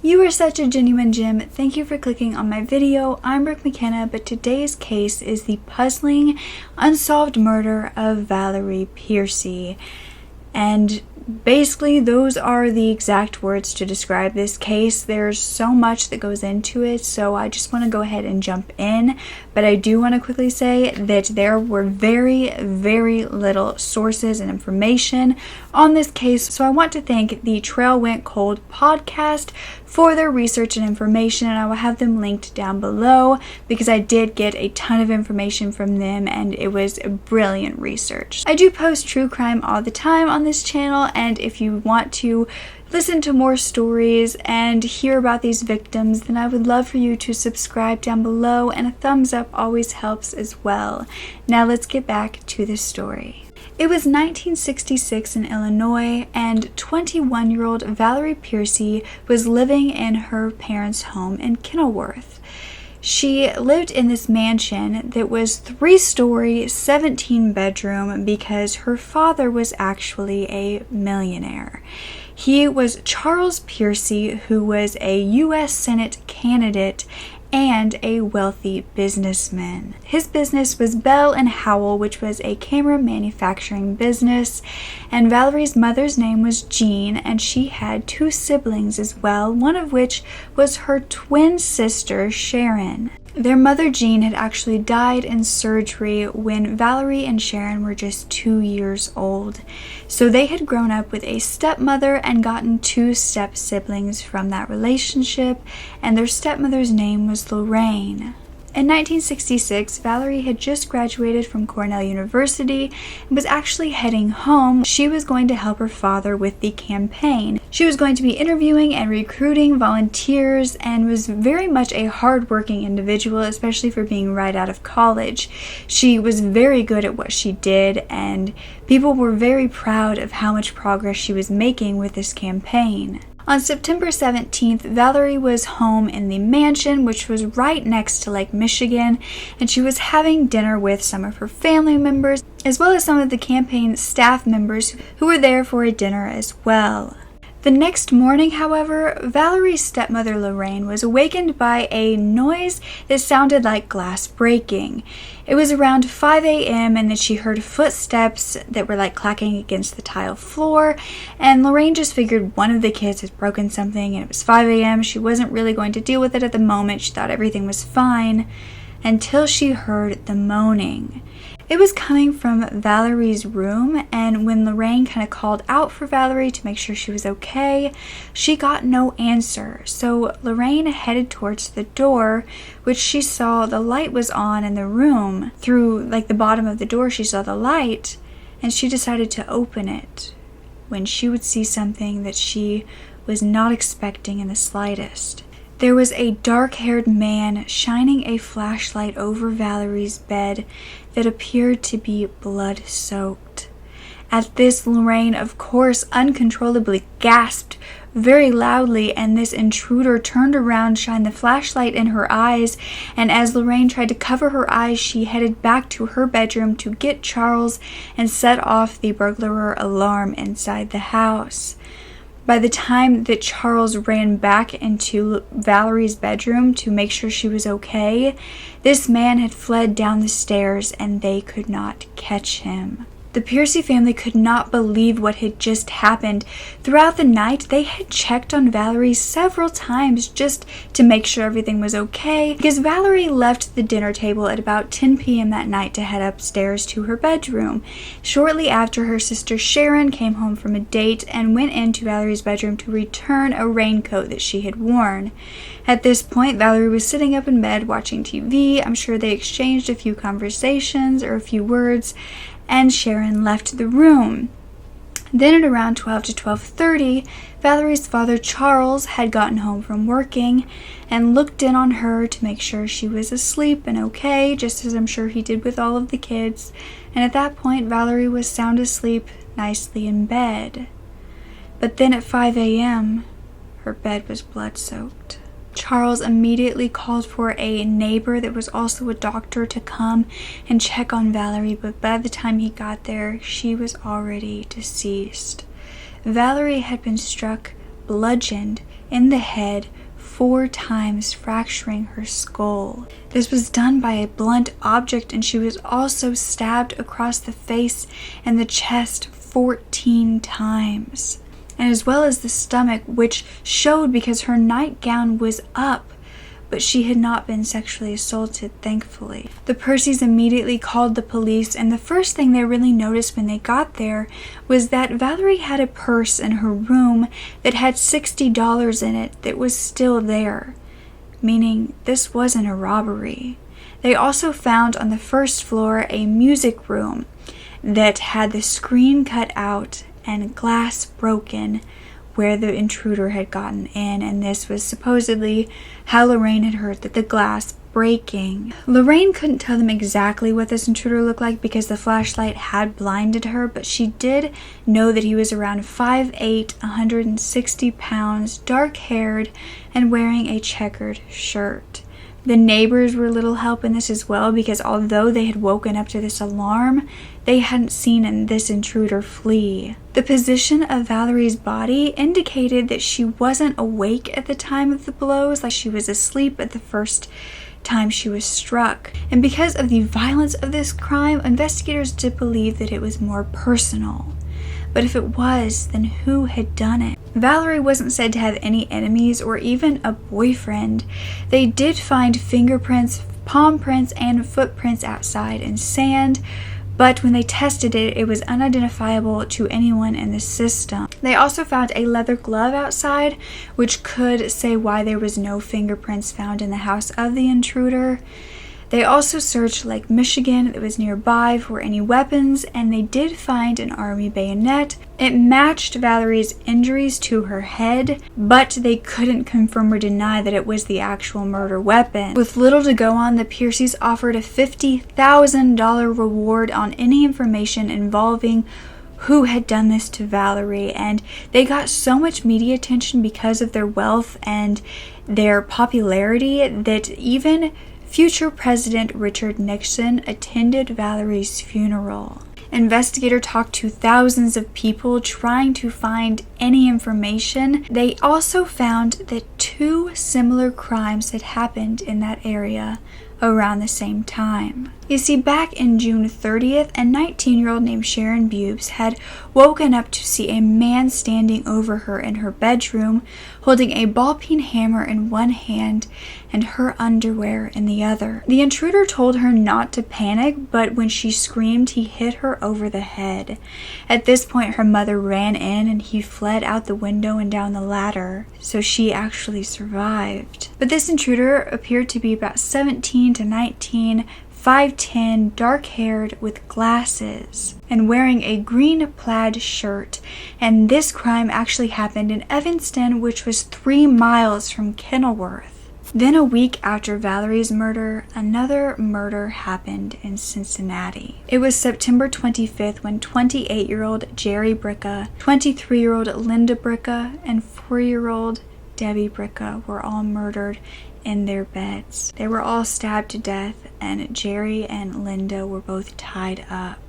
You are such a genuine gem. Thank you for clicking on my video. I'm Brooke Makenna, but today's case is the puzzling, unsolved murder of Valerie Percy. And basically, those are the exact words to describe this case. There's so much that goes into it, so I just want to go ahead and jump in. But I do want to quickly say that there were very, very little sources and information on this case, so I want to thank the Trail Went Cold podcast for their research and information, and I will have them linked down below because I did get a ton of information from them and it was brilliant research. I do post true crime all the time on this channel, and if you want to listen to more stories and hear about these victims, then I would love for you to subscribe down below, and a thumbs up always helps as well. Now let's get back to the story. It was 1966 in Illinois, and 21-year-old Valerie Percy was living in her parents' home in Kenilworth. She lived in this mansion that was 3-story, 17-bedroom because her father was actually a millionaire. He was Charles Percy, who was a U.S. Senate candidate and a wealthy businessman. His business was Bell and Howell, which was a camera manufacturing business, and Valerie's mother's name was Jean, and she had 2 siblings as well, one of which was her twin sister, Sharon. Their mother, Jean, had actually died in surgery when Valerie and Sharon were just 2 years old. So they had grown up with a stepmother and gotten 2 step-siblings from that relationship, and their stepmother's name was Lorraine. In 1966, Valerie had just graduated from Cornell University and was actually heading home. She was going to help her father with the campaign. She was going to be interviewing and recruiting volunteers and was very much a hardworking individual, especially for being right out of college. She was very good at what she did, and people were very proud of how much progress she was making with this campaign. On September 17th, Valerie was home in the mansion, which was right next to Lake Michigan, and she was having dinner with some of her family members, as well as some of the campaign staff members who were there for a dinner as well. The next morning, however, Valerie's stepmother Lorraine was awakened by a noise that sounded like glass breaking. It was around 5 a.m. and then she heard footsteps that were like clacking against the tile floor, and Lorraine just figured one of the kids had broken something, and it was 5 a.m. She wasn't really going to deal with it at the moment. She thought everything was fine until she heard the moaning. It was coming from Valerie's room, and when Lorraine kind of called out for Valerie to make sure she was okay, she got no answer. So Lorraine headed towards the door, which she saw the light was on in the room. Through like the bottom of the door, she saw the light, and she decided to open it when she would see something that she was not expecting in the slightest. There was a dark-haired man shining a flashlight over Valerie's bed that appeared to be blood-soaked. At this, Lorraine, of course, uncontrollably gasped very loudly, and this intruder turned around, shined the flashlight in her eyes, and as Lorraine tried to cover her eyes, she headed back to her bedroom to get Charles and set off the burglar alarm inside the house. By the time that Charles ran back into Valerie's bedroom to make sure she was okay, this man had fled down the stairs and they could not catch him. The Percy family could not believe what had just happened. Throughout the night, they had checked on Valerie several times just to make sure everything was okay, because Valerie left the dinner table at about 10 p.m. that night to head upstairs to her bedroom. Shortly after, her sister Sharon came home from a date and went into Valerie's bedroom to return a raincoat that she had worn. At this point, Valerie was sitting up in bed watching TV. I'm sure they exchanged a few conversations or a few words, and Sharon left the room. Then at around 12 to 12:30, Valerie's father Charles had gotten home from working and looked in on her to make sure she was asleep and okay, just as I'm sure he did with all of the kids. And at that point, Valerie was sound asleep nicely in bed. But then at 5 a.m., her bed was blood-soaked. Charles immediately called for a neighbor that was also a doctor to come and check on Valerie, but by the time he got there, she was already deceased. Valerie had been struck, bludgeoned, in the head 4 times, fracturing her skull. This was done by a blunt object, and she was also stabbed across the face and the chest 14 times, and as well as the stomach, which showed because her nightgown was up, but she had not been sexually assaulted, thankfully. The Percys immediately called the police, and the first thing they really noticed when they got there was that Valerie had a purse in her room that had $60 in it that was still there, meaning this wasn't a robbery. They also found on the first floor a music room that had the screen cut out and glass broken where the intruder had gotten in, and this was supposedly how Lorraine had heard that the glass breaking. Lorraine couldn't tell them exactly what this intruder looked like because the flashlight had blinded her, but she did know that he was around 5'8", 160 pounds, dark-haired, and wearing a checkered shirt. The neighbors were little help in this as well, because although they had woken up to this alarm, they hadn't seen this intruder flee. The position of Valerie's body indicated that she wasn't awake at the time of the blows, like she was asleep at the first time she was struck. And because of the violence of this crime, investigators did believe that it was more personal. But if it was, then who had done it? Valerie wasn't said to have any enemies or even a boyfriend. They did find fingerprints, palm prints, and footprints outside in sand, but when they tested it, it was unidentifiable to anyone in the system. They also found a leather glove outside, which could say why there was no fingerprints found in the house of the intruder. They also searched Lake Michigan that was nearby for any weapons, and they did find an army bayonet. It matched Valerie's injuries to her head, but they couldn't confirm or deny that it was the actual murder weapon. With little to go on, the Percys offered a $50,000 reward on any information involving who had done this to Valerie, and they got so much media attention because of their wealth and their popularity that even future President Richard Nixon attended Valerie's funeral. Investigators talked to thousands of people trying to find any information. They also found that 2 similar crimes had happened in that area around the same time. You see, back in June 30th, a 19-year-old named Sharon Bubes had woken up to see a man standing over her in her bedroom, holding a ball-peen hammer in one hand and her underwear in the other. The intruder told her not to panic, but when she screamed, he hit her over the head. At this point, her mother ran in and he fled out the window and down the ladder, so she actually survived. But this intruder appeared to be about 17 to 19, 5'10", dark-haired with glasses, and wearing a green plaid shirt. And this crime actually happened in Evanston, which was 3 miles from Kenilworth. Then a week after Valerie's murder, another murder happened in Cincinnati. It was September 25th when 28-year-old Jerry Bricka, 23-year-old Linda Bricka, and 4-year-old Debbie Bricka were all murdered in their beds. They were all stabbed to death, and Jerry and Linda were both tied up.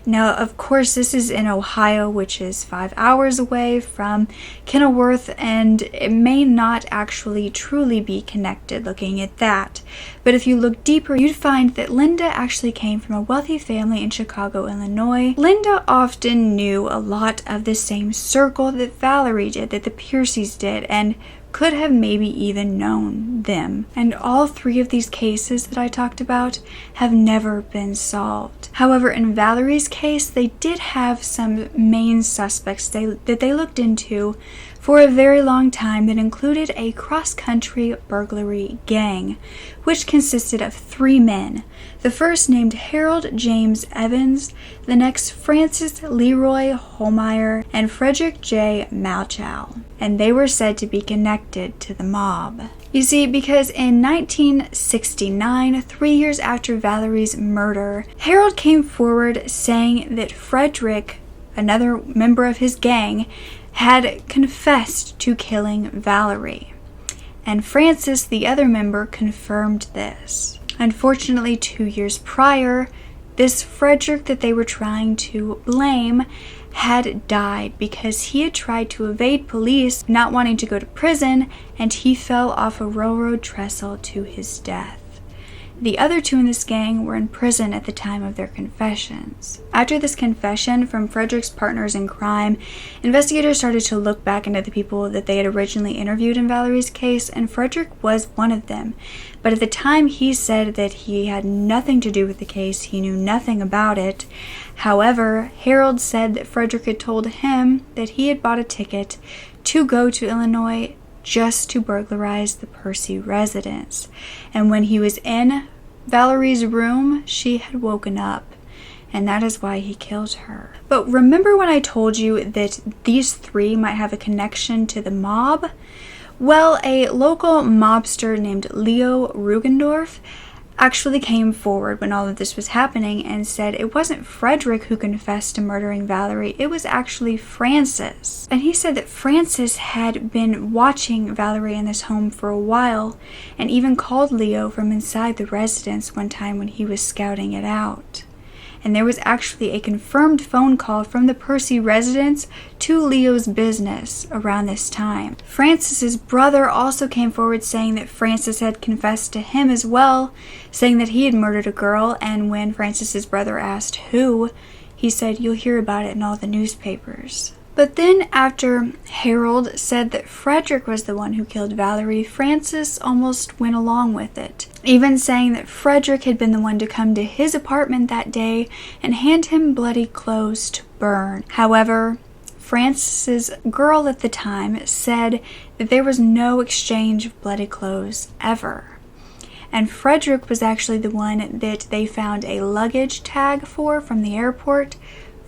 Now, of course, this is in Ohio, which is 5 hours away from Kenilworth, and it may not actually truly be connected looking at that. But if you look deeper, you'd find that Linda actually came from a wealthy family in Chicago, Illinois. Linda often knew a lot of the same circle that Valerie did, that the Percys did, and could have maybe even known them. And all 3 of these cases that I talked about have never been solved. However, in Valerie's case, they did have some main suspects that they looked into for a very long time that included a cross-country burglary gang, which consisted of 3 men. The first named Harold James Evans, the next Francis Leroy Holmeyer, and Frederick J. Malchow, and they were said to be connected to the mob. You see, because in 1969, 3 years after Valerie's murder, Harold came forward saying that Frederick, another member of his gang, had confessed to killing Valerie, and Francis, the other member, confirmed this. Unfortunately, 2 years prior, this Frederick that they were trying to blame had died because he had tried to evade police, not wanting to go to prison, and he fell off a railroad trestle to his death. The other two in this gang were in prison at the time of their confessions. After this confession from Frederick's partners in crime, investigators started to look back into the people that they had originally interviewed in Valerie's case, and Frederick was one of them. But at the time, he said that he had nothing to do with the case, he knew nothing about it. However, Harold said that Frederick had told him that he had bought a ticket to go to Illinois just to burglarize the Percy residence. And when he was in Valerie's room, she had woken up, and that is why he killed her. But remember when I told you that these three might have a connection to the mob? Well, a local mobster named Leo Rugendorf actually came forward when all of this was happening and said it wasn't Frederick who confessed to murdering Valerie, it was actually Francis. And he said that Francis had been watching Valerie in this home for a while and even called Leo from inside the residence one time when he was scouting it out. And there was actually a confirmed phone call from the Percy residence to Leo's business around this time. Francis's brother also came forward saying that Francis had confessed to him as well, saying that he had murdered a girl, and when Francis's brother asked who, he said, "You'll hear about it in all the newspapers." But then after Harold said that Frederick was the one who killed Valerie, Francis almost went along with it, even saying that Frederick had been the one to come to his apartment that day and hand him bloody clothes to burn. However, Francis's girl at the time said that there was no exchange of bloody clothes ever. And Frederick was actually the one that they found a luggage tag for from the airport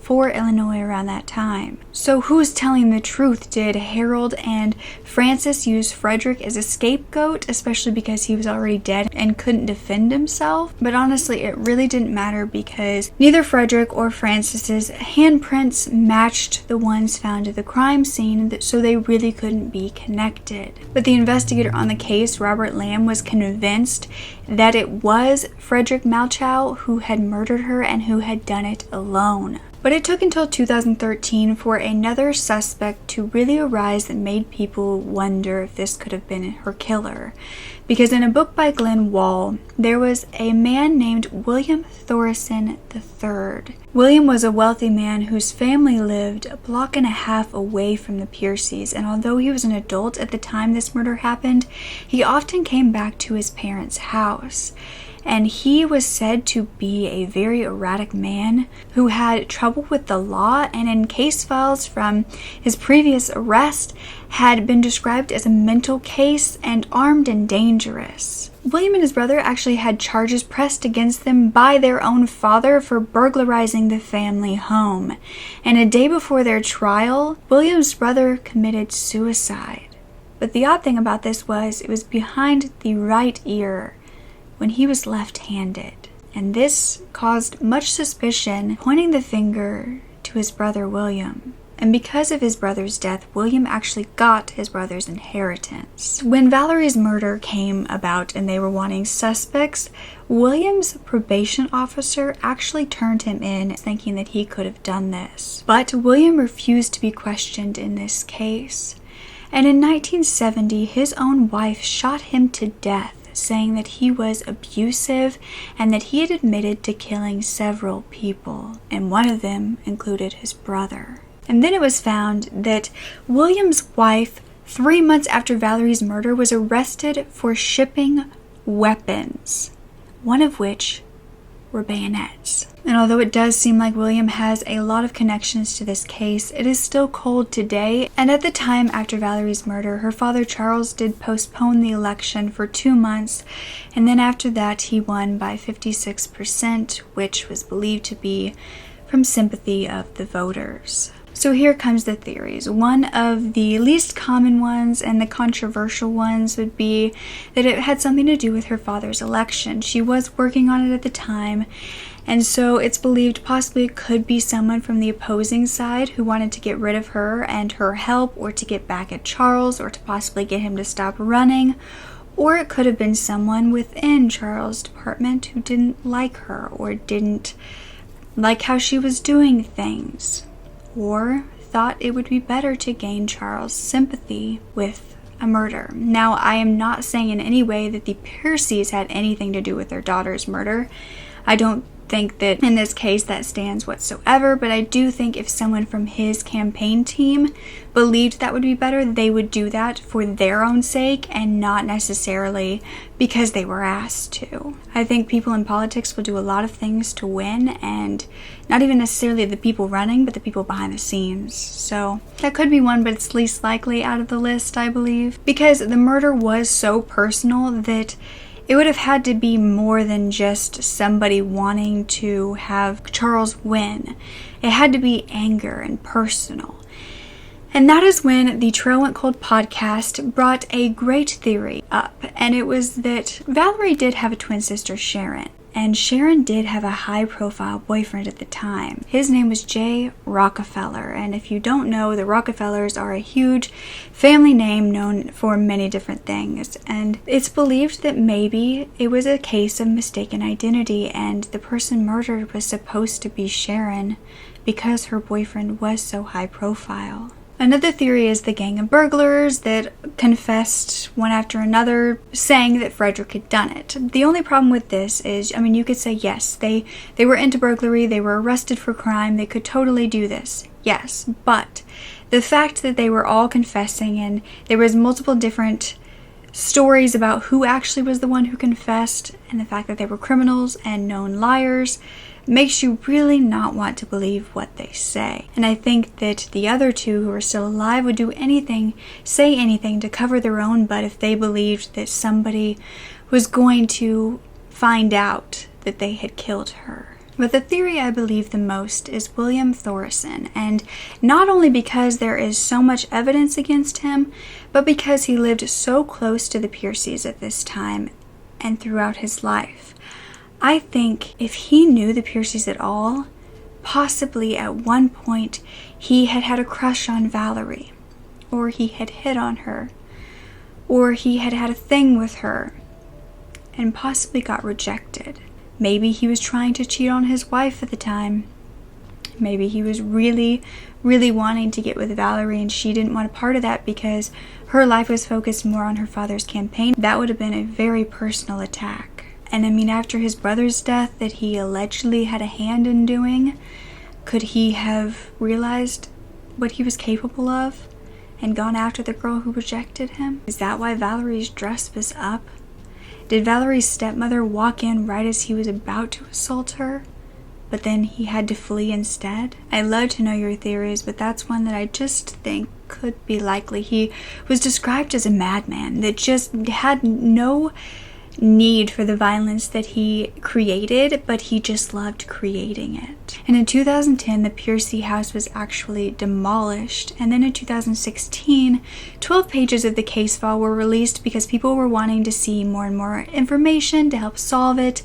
for Illinois around that time. So who's telling the truth? Did Harold and Francis use Frederick as a scapegoat, especially because he was already dead and couldn't defend himself? But honestly, it really didn't matter because neither Frederick or Francis's handprints matched the ones found at the crime scene, so they really couldn't be connected. But the investigator on the case, Robert Lamb, was convinced that it was Frederick Malchow who had murdered her and who had done it alone. But it took until 2013 for another suspect to really arise that made people wonder if this could have been her killer. Because in a book by Glenn Wall, there was a man named William Thoreson III. William was a wealthy man whose family lived a block and a half away from the Percys, and although he was an adult at the time this murder happened, he often came back to his parents' house. And he was said to be a very erratic man who had trouble with the law, and in case files from his previous arrest had been described as a mental case and armed and dangerous. William and his brother actually had charges pressed against them by their own father for burglarizing the family home. And a day before their trial, William's brother committed suicide. But the odd thing about this was it was behind the right ear, when he was left-handed, and this caused much suspicion, pointing the finger to his brother William. And because of his brother's death, William actually got his brother's inheritance. When Valerie's murder came about and they were wanting suspects, William's probation officer actually turned him in, thinking that he could have done this. But William refused to be questioned in this case. And in 1970, his own wife shot him to death, saying that he was abusive and that he had admitted to killing several people, and one of them included his brother. And then it was found that William's wife, 3 months after Valerie's murder, was arrested for shipping weapons, one of which were bayonets. And although it does seem like William has a lot of connections to this case, it is still cold today. And at the time after Valerie's murder, her father Charles did postpone the election for 2 months, and then after that he won by 56%, which was believed to be from sympathy of the voters. So here comes the theories. One of the least common ones and the controversial ones would be that it had something to do with her father's election. She was working on it at the time, and so it's believed possibly it could be someone from the opposing side who wanted to get rid of her and her help, or to get back at Charles, or to possibly get him to stop running. Or it could have been someone within Charles' department who didn't like her or didn't like how she was doing things. or thought it would be better to gain Charles' sympathy with a murder. Now, I am not saying in any way that the Percys had anything to do with their daughter's murder. I don't think that in this case that stands whatsoever, but I do think if someone from his campaign team believed that would be better, they would do that for their own sake and not necessarily because they were asked to. I think people in politics will do a lot of things to win, and not even necessarily the people running, but the people behind the scenes. So that could be one, but it's least likely out of the list, I believe, because the murder was so personal that it would have had to be more than just somebody wanting to have Charles win. It had to be anger and personal. And that is when the Trail Went Cold podcast brought a great theory up. And it was that Valerie did have a twin sister, Sharon. And Sharon did have a high-profile boyfriend at the time. His name was Jay Rockefeller. And if you don't know, the Rockefellers are a huge family name known for many different things. And it's believed that maybe it was a case of mistaken identity and the person murdered was supposed to be Sharon because her boyfriend was so high-profile. Another theory is the gang of burglars that confessed one after another, saying that Frederick had done it. The only problem with this is, you could say yes, they were into burglary, they were arrested for crime, they could totally do this. Yes, but the fact that they were all confessing and there was multiple different stories about who actually was the one who confessed, and the fact that they were criminals and known liars, makes you really not want to believe what they say. And I think that the other two who are still alive would do anything, say anything to cover their own butt if they believed that somebody was going to find out that they had killed her. But the theory I believe the most is William Thoreson, and not only because there is so much evidence against him, but because he lived so close to the Percys at this time and throughout his life. I think if he knew the Percys at all, possibly at one point he had had a crush on Valerie, or he had hit on her, or he had had a thing with her, and possibly got rejected. Maybe he was trying to cheat on his wife at the time. Maybe he was really, really wanting to get with Valerie and she didn't want a part of that because her life was focused more on her father's campaign. That would have been a very personal attack. And after his brother's death that he allegedly had a hand in doing, could he have realized what he was capable of and gone after the girl who rejected him? Is that why Valerie's dress was up? Did Valerie's stepmother walk in right as he was about to assault her, but then he had to flee instead? I'd love to know your theories, but that's one that I just think could be likely. He was described as a madman that just had no need for the violence that he created, but he just loved creating it. And in 2010, the Percy house was actually demolished. And then in 2016, 12 pages of the case file were released because people were wanting to see more and more information to help solve it.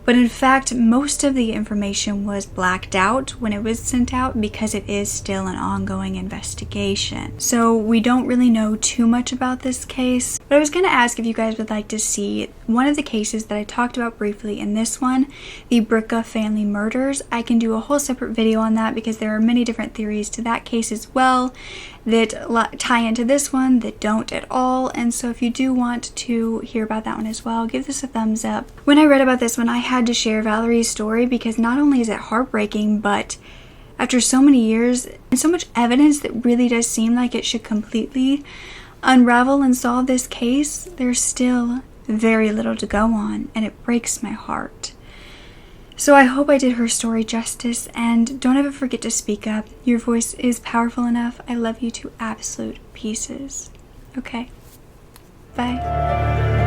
But in fact, most of the information was blacked out when it was sent out because it is still an ongoing investigation. So we don't really know too much about this case. But I was going to ask if you guys would like to see one of the cases that I talked about briefly in this one, the Brooke family murders. I can do a whole separate video on that because there are many different theories to that case as well that tie into this one that don't at all. And so if you do want to hear about that one as well, give this a thumbs up. When I read about this one, I had to share Valerie's story because not only is it heartbreaking, but after so many years and so much evidence that really does seem like it should completely unravel and solve this case, there's still very little to go on, and it breaks my heart. So I hope I did her story justice, and don't ever forget to speak up. Your voice is powerful enough. I love you to absolute pieces. Okay. Bye.